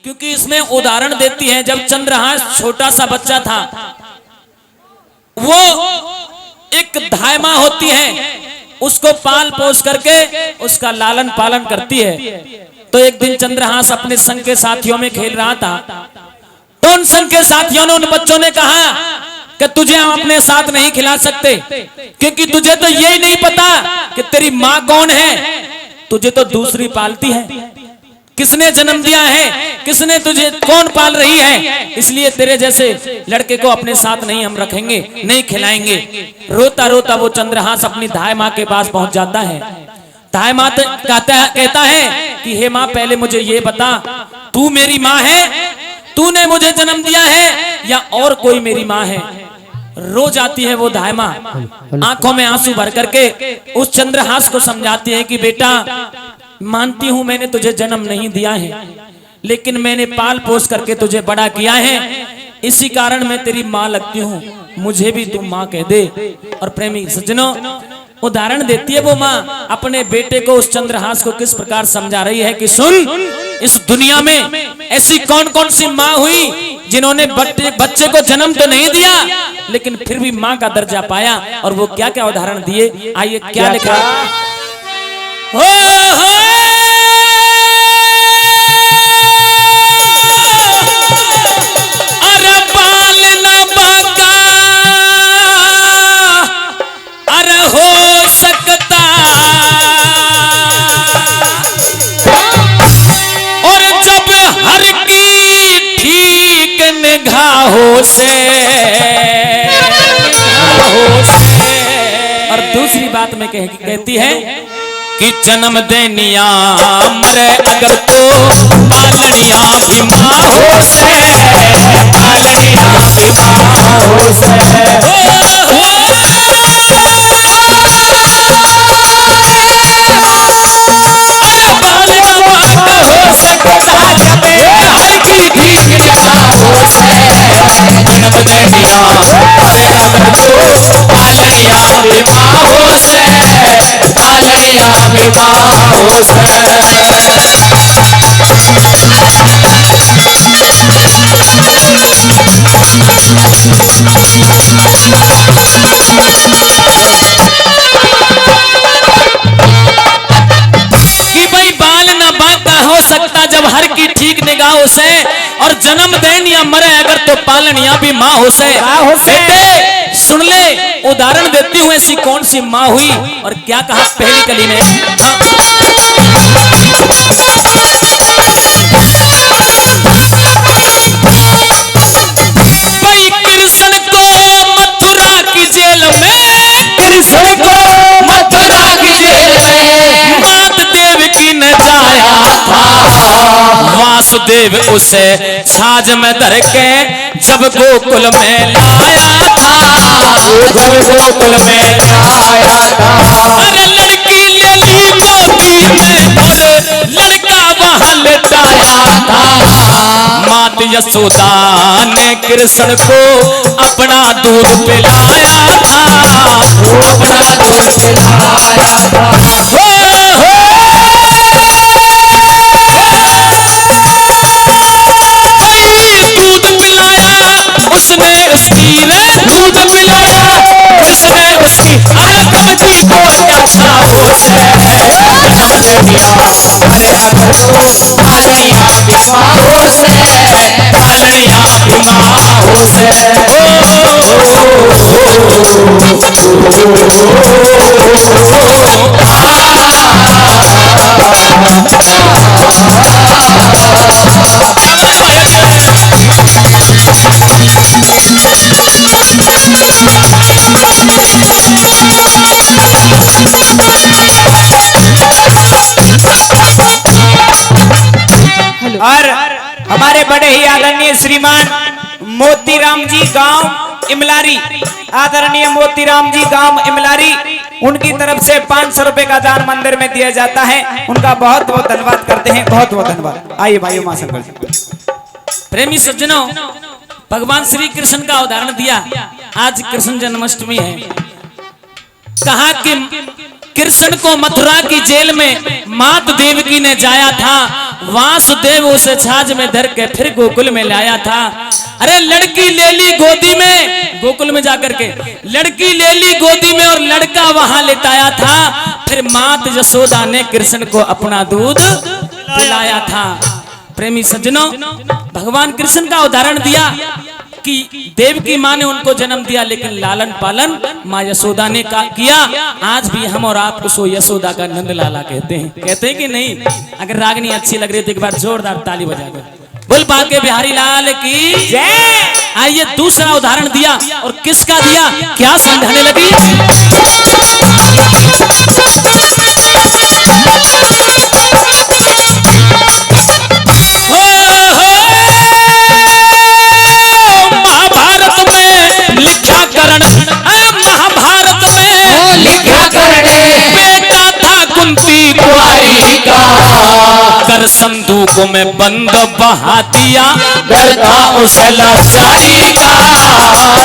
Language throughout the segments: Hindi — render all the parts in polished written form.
क्योंकि इसमें उदाहरण देती है जब चंद्रहास छोटा सा बच्चा था, वो एक धाय माँ होती है, उसको पाल पोस करके उसका लालन पालन करती है। तो एक दिन चंद्रहास अपने संग के साथियों में खेल रहा था, तो उन संग के साथियों ने, उन बच्चों ने कहा कि तुझे हम अपने साथ नहीं खिला सकते, क्योंकि तुझे तो यही नहीं पता कि तेरी माँ कौन है, तुझे तो दूसरी पालती है, किसने जन्म दिया है, किसने तुझे, कौन पाल रही है, इसलिए तेरे जैसे लड़के को अपने साथ नहीं हम रखेंगे, नहीं खिलाएंगे। रोता रोता वो चंद्रहास अपनी धाय माँ के पास पहुंच जाता है। धाय माँ कहता है कि हे माँ, पहले मुझे ये बता, तू मेरी माँ है, तूने मुझे जन्म दिया है, या और कोई मेरी माँ है। रो जाती है वो धाय माँ, आंखों में आंसू भर करके उस चंद्रहास को समझाती है कि बेटा, मानती हूं मैंने तुझे जन्म नहीं दिया है, लेकिन मैंने पाल पोस करके तुझे बड़ा किया है, इसी कारण मैं तेरी माँ लगती हूँ, मुझे भी तू माँ कह दे। और प्रेमी सज्जनों, उदाहरण देती है वो माँ अपने बेटे को, उस चंद्रहास को किस प्रकार समझा रही है कि सुन, इस दुनिया में ऐसी कौन कौन सी माँ हुई जिन्होंने बच्चे को जन्म तो नहीं दिया, लेकिन फिर भी माँ का दर्जा पाया। और वो क्या क्या उदाहरण दिए, आइए क्या लिखा। अरे बाल न बाका, अरे हो सकता, और जब हर की ठीक निगाहों से। और दूसरी बात में कहती है कि जन्म देनिया मरे अगर तो पालनिया भी माँ से, पालनिया भी माँ से। कि भाई बाल ना बांका हो सकता जब हर की ठीक निगाहों से, और जन्म देन या मरे अगर तो पालनिया भी माँ हो से। बेटे सुन ले, उदाहरण देती हूँ ऐसी कौन सी माँ हुई। और क्या कहा पहली कली में, भाई कृष्ण को मथुरा की जेल में, कृष्ण को मथुरा की जेल में मात देव की न जाया था, वासुदेव उसे छाछ में धर के जब गोकुल में लाया था, जब गोकुल में लाया था। अरे लड़की ले ली गोदी में और लड़का वहां लेटाया था, मात यशोदा ने कृष्ण को अपना दूध पिलाया था, अपना दूध पिलाया था। दूध पिलाया उसने उसकी, दूध पिलाया उसने उसकी, अरे कमजी को अच्छा हो से, जन्म दे दिया अरे अगर तो पालनिया बीमारों से, पालनिया बीमारों से। और हमारे बड़े ही आदरणीय श्रीमान मोतीराम जी गांव इमलारी, आदरणीय मोतीराम जी गांव इमलारी, उनकी तरफ से 500 रुपए का दान मंदिर में दिया जाता है। उनका बहुत बहुत धन्यवाद करते हैं, बहुत बहुत धन्यवाद। आइए भाइयों, मां शंकर। प्रेमी सज्जनों, भगवान श्री कृष्ण का उदाहरण दिया। आज कृष्ण जन्माष्टमी है, कहा कि कृष्ण को मथुरा की जेल में मात देवकी ने जाया था, वासुदेव उसे छाछ में धर के फिर गोकुल में लाया था। अरे लड़की ले ली गोदी में, गोकुल में जाकर के लड़की ले ली गोदी में और लड़का वहां लेटाया था। फिर मात यशोदा ने कृष्ण को अपना दूध पिलाया था। प्रेमी सज्जनों, भगवान कृष्ण का उदाहरण दिया कि देवकी माँ ने उनको जन्म दिया, लेकिन लालन पालन माँ यशोदा ने किया। आज भी हम और आप उसको यशोदा का नंद लाला कहते हैं कि नहीं? अगर रागनी अच्छी लग रही तो एक बार जोरदार ताली बजा दो। बोल बाके बिहारी लाल की जय। आइए दूसरा उदाहरण दिया, और किसका दिया, क्या समझाने लगी। महाभारत में लिखा करण, महाभारत में लिखा करण, बेटा था कुंती कुंवारी का, कर संदूक में बंद बहा दिया, डर था उसे लाचारी का,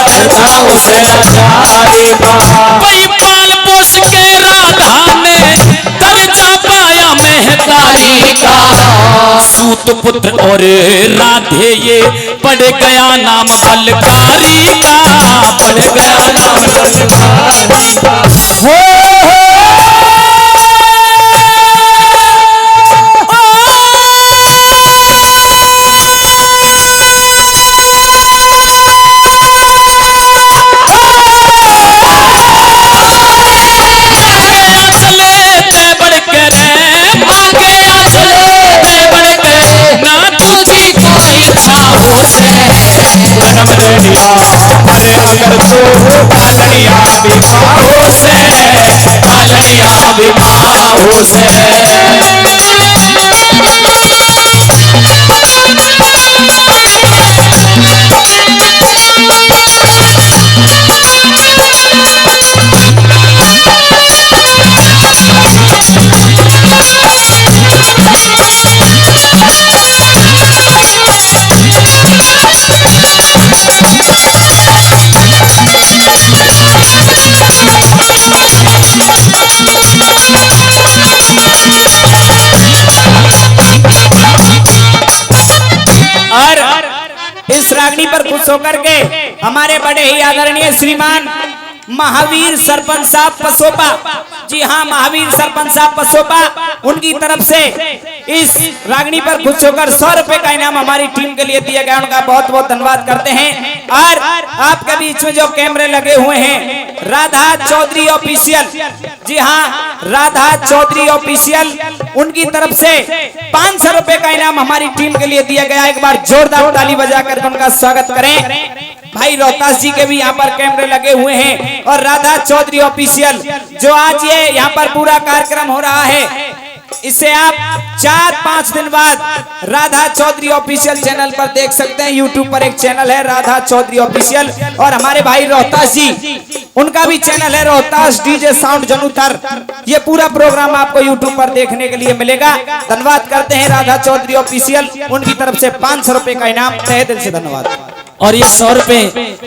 डर था उसे लाचारी का। वही पाल पोस के राधा ने दर्जा पाया महतारी का, सूत पुत्र और राधे ये पड़ गया नाम बलकारी का, पड़ गया नाम बलकारी का। पालनिया विवाहों से, पालनिया विवाहों से। इस रागनी पर खुश होकर के हमारे बड़े ही आदरणीय श्रीमान महावीर सरपंच साहब पसोपा, जी हाँ महावीर सरपंच साहब पसोपा, उनकी तरफ से इस रागनी पर खुश होकर 100 रुपए का इनाम हमारी टीम के लिए दिया गया। उनका बहुत बहुत धन्यवाद करते हैं। और आपके बीच में जो कैमरे लगे हुए हैं, राधा चौधरी ऑफिशियल, जी हाँ राधा चौधरी ऑफिशियल, उनकी तरफ से 500 रुपए का इनाम हमारी टीम के लिए दिया गया। एक बार जोरदार ताली बजाकर उनका स्वागत करें। भाई रोहतास जी के भी यहाँ पर कैमरे लगे हुए हैं, और राधा चौधरी ऑफिशियल जो आज ये यहाँ पर पूरा कार्यक्रम हो रहा है, इसे आप 4-5 दिन बाद राधा चौधरी ऑफिशियल चैनल पर देख सकते हैं। यूट्यूब पर एक चैनल है राधा चौधरी ऑफिशियल, और हमारे भाई रोहतास जी, उनका भी चैनल है रोहतास डीजे साउंड जनुथर। ये पूरा प्रोग्राम आपको यूट्यूब पर देखने के लिए मिलेगा। धन्यवाद करते हैं राधा चौधरी ऑफिशियल, उनकी तरफ से 500 रुपए का इनाम, तहे दिल से धन्यवाद। और ये 100 रुपए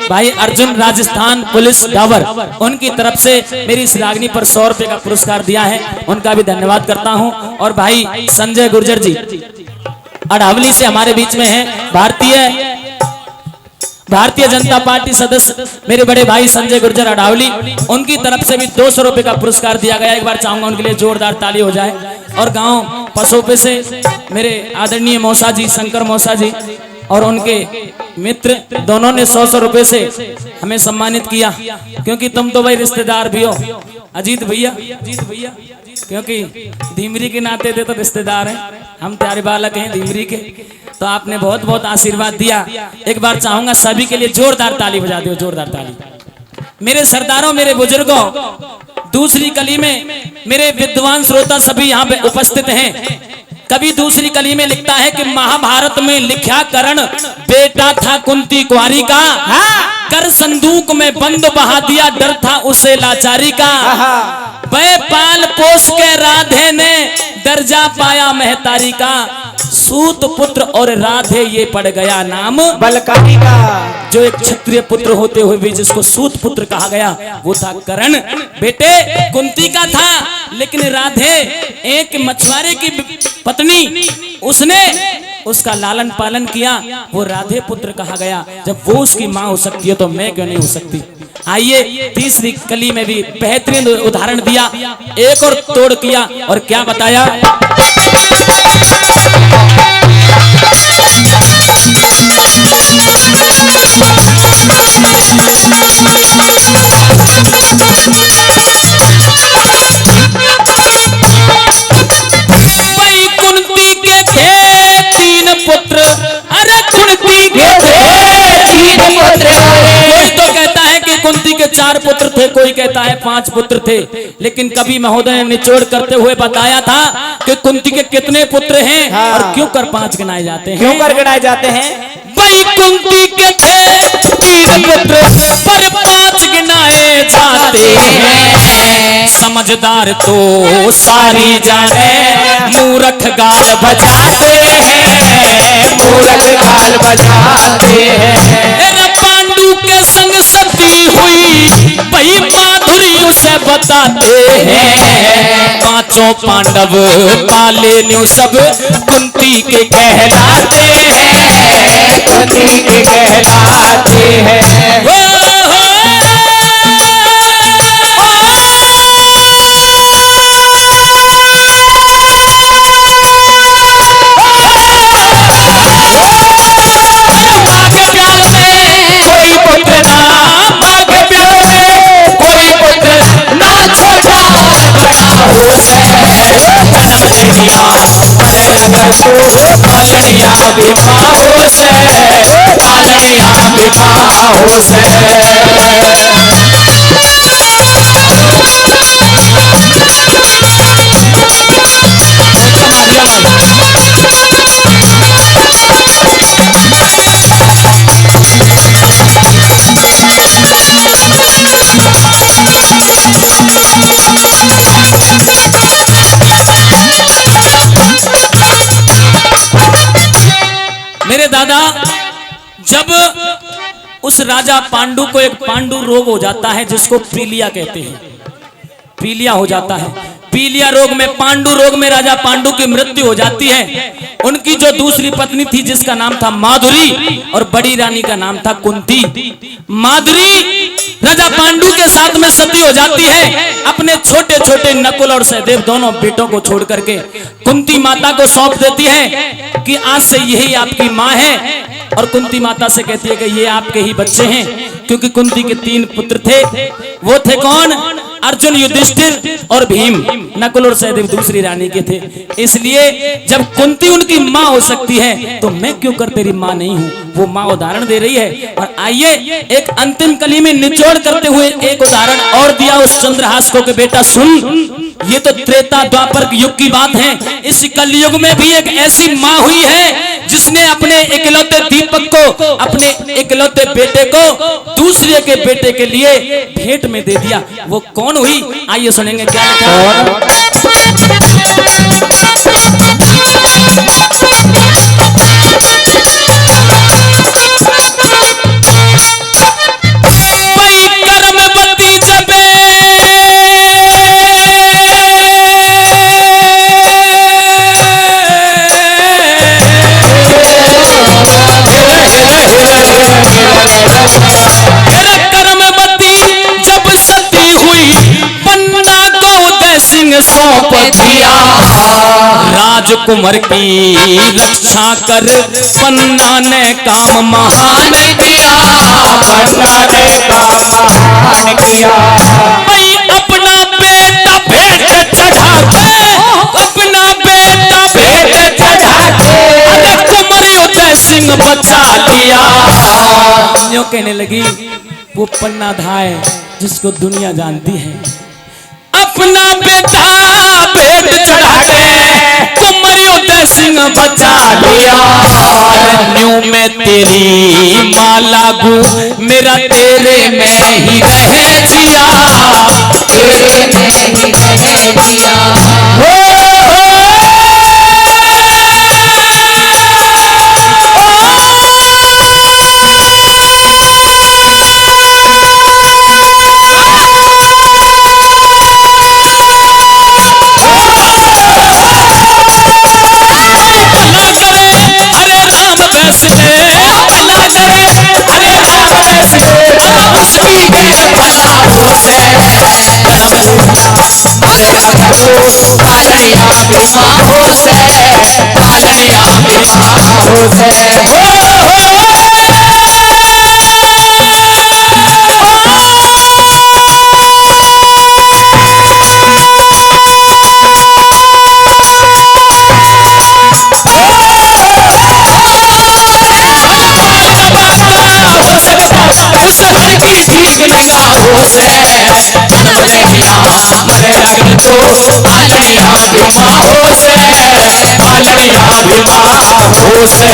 भाई अर्जुन राजस्थान पुलिस डावर, उनकी तरफ से मेरी इस रागनी पर 100 रुपए का पुरस्कार दिया है, उनका भी धन्यवाद करता हूं। और भाई संजय गुर्जर जी अडावली से हमारे बीच में हैं, भारतीय जनता पार्टी सदस्य मेरे बड़े भाई संजय गुर्जर अडावली, उनकी तरफ से भी 200 रुपए का पुरस्कार दिया गया। एक बार चाहूंगा उनके लिए जोरदार ताली हो जाए। और गांव पसोपे से मेरे आदरणीय मौसा जी, शंकर मौसा जी, और उनके मित्र दोनों ने 100 रुपए से हमें सम्मानित किया, क्योंकि तुम तो भाई रिश्तेदार भी हो। अजीत भैया, क्योंकि धीमरी के नाते थे तो रिश्तेदार हैं, हम प्यारे बालक हैं धीमरी के, तो आपने बहुत बहुत आशीर्वाद दिया। एक बार चाहूंगा सभी के लिए जोरदार ताली बजा दो, जोरदार ताली। मेरे सरदारों, मेरे बुजुर्गों, दूसरी कली में मेरे विद्वान श्रोता सभी यहाँ पे उपस्थित हैं। कभी दूसरी कली में लिखता है कि महाभारत में लिखा करण, बेटा था कुंती कुंवारी का, कर संदूक में बंद बहा दिया, डर था उसे लाचारी का। वह पाल पोस के राधे ने दर्जा पाया महतारी का, सूत पुत्र और राधे ये पड़ गया नाम बलकारी का। जो एक क्षत्रिय पुत्र होते हुए भी जिसको सूत पुत्र कहा गया वो था कर्ण। बेटे कुंती का था, लेकिन राधे एक मछुआरे की पत्नी, उसने उसका लालन पालन किया, वो राधे पुत्र कहा गया। जब वो उसकी माँ हो सकती है तो मैं क्यों नहीं हो सकती। आइए तीसरी कली में भी बेहतरीन उदाहरण दिया, एक और तोड़ किया और क्या बताया। भाई कुंती के थे 3 पुत्र, अरे कुंती के थे 3 पुत्र। कोई तो कहता है कि कुंती के 4 पुत्र थे, कोई कहता है 5 पुत्र थे, लेकिन कवि महोदय ने निचोड़ करते हुए बताया था कि कुंती के कितने पुत्र हैं और क्यों कर 5 गिनाए जाते हैं। क्यों कर गिनाए जाते हैं? भाई कुंती के थे 3 पुत्र पर 5 गिनाए जाते हैं। समझदार तो सारी जाने, मूर्ख गाल बजाते हैं, मूर्ख गाल बजाते हैं। पांडु के संग सती हुई भाई माधुरी उसे बताते हैं। 5 पांडव पाले न्यू सब कुंती के कहलाते हैं, कुंती के कहलाते हैं। पालनिया विवाहों से, पालनिया विवाहों से। मेरे दादा, जब उस राजा पांडु को एक पांडु रोग हो जाता है जिसको पीलिया कहते हैं, पीलिया हो जाता है। पीलिया रोग में, पांडु रोग में राजा पांडु की मृत्यु हो जाती है। उनकी जो दूसरी पत्नी थी जिसका नाम था माधुरी और बड़ी रानी का नाम था कुंती। माधुरी राजा पांडु के साथ में सती हो जाती है। अपने छोटे छोटे नकुल और सहदेव दोनों बेटों को छोड़ करके कुंती माता को सौंप देती है कि आज से यही आपकी माँ है। और कुंती माता से कहती है कि ये आपके ही बच्चे हैं, क्योंकि कुंती के 3 पुत्र थे। वो थे कौन? अर्जुन, युधिष्ठिर और भीम। नकुल और सहदेव दूसरी रानी के थे। इसलिए जब कुंती उनकी माँ हो सकती है तो मैं क्यों कर तेरी माँ नहीं हूँ। वो माँ उदाहरण दे रही है। और आइए एक अंतिम कली में निचोड़ करते हुए एक उदाहरण और दिया उस चंद्रहास को कि बेटा सुन, ये तो त्रेता द्वापर युग की बात है। इस कलयुग में भी एक ऐसी माँ हुई है जिसने अपने इकलौते दीपक को, अपने इकलौते बेटे को दूसरे के बेटे के लिए भेंट में दे दिया। वो कौन हुई? आइए सुनेंगे क्या लिखा। सौंप दिया राजकुमार की रक्षा कर, पन्ना ने काम महान किया, पन्ना ने काम महान किया। भाई अपना बेटा भेंट चढ़ा के, अपना बेटा भेंट चढ़ा के कुमार उदय सिंह बचा लिया। यूं कहने लगी वो पन्ना धाय जिसको दुनिया जानती है, अपना बेटा भेंट चढ़ा के कुमार उदय सिंह बचा लिया। न्यू में तेरी माँ लागू, मेरा तेरे में ही रहे जिया, तेरे में ही रहे जिया। हो भला करे अरे रावण से उसकी के भला हो से जन्म पालनिया बिमा हो से पालनिया बिमा हो से उस घर की ठीक निगाहों से जन्म लेना मरे लगन तो पालनिया बिमा हो से पालनिया बिमा हो से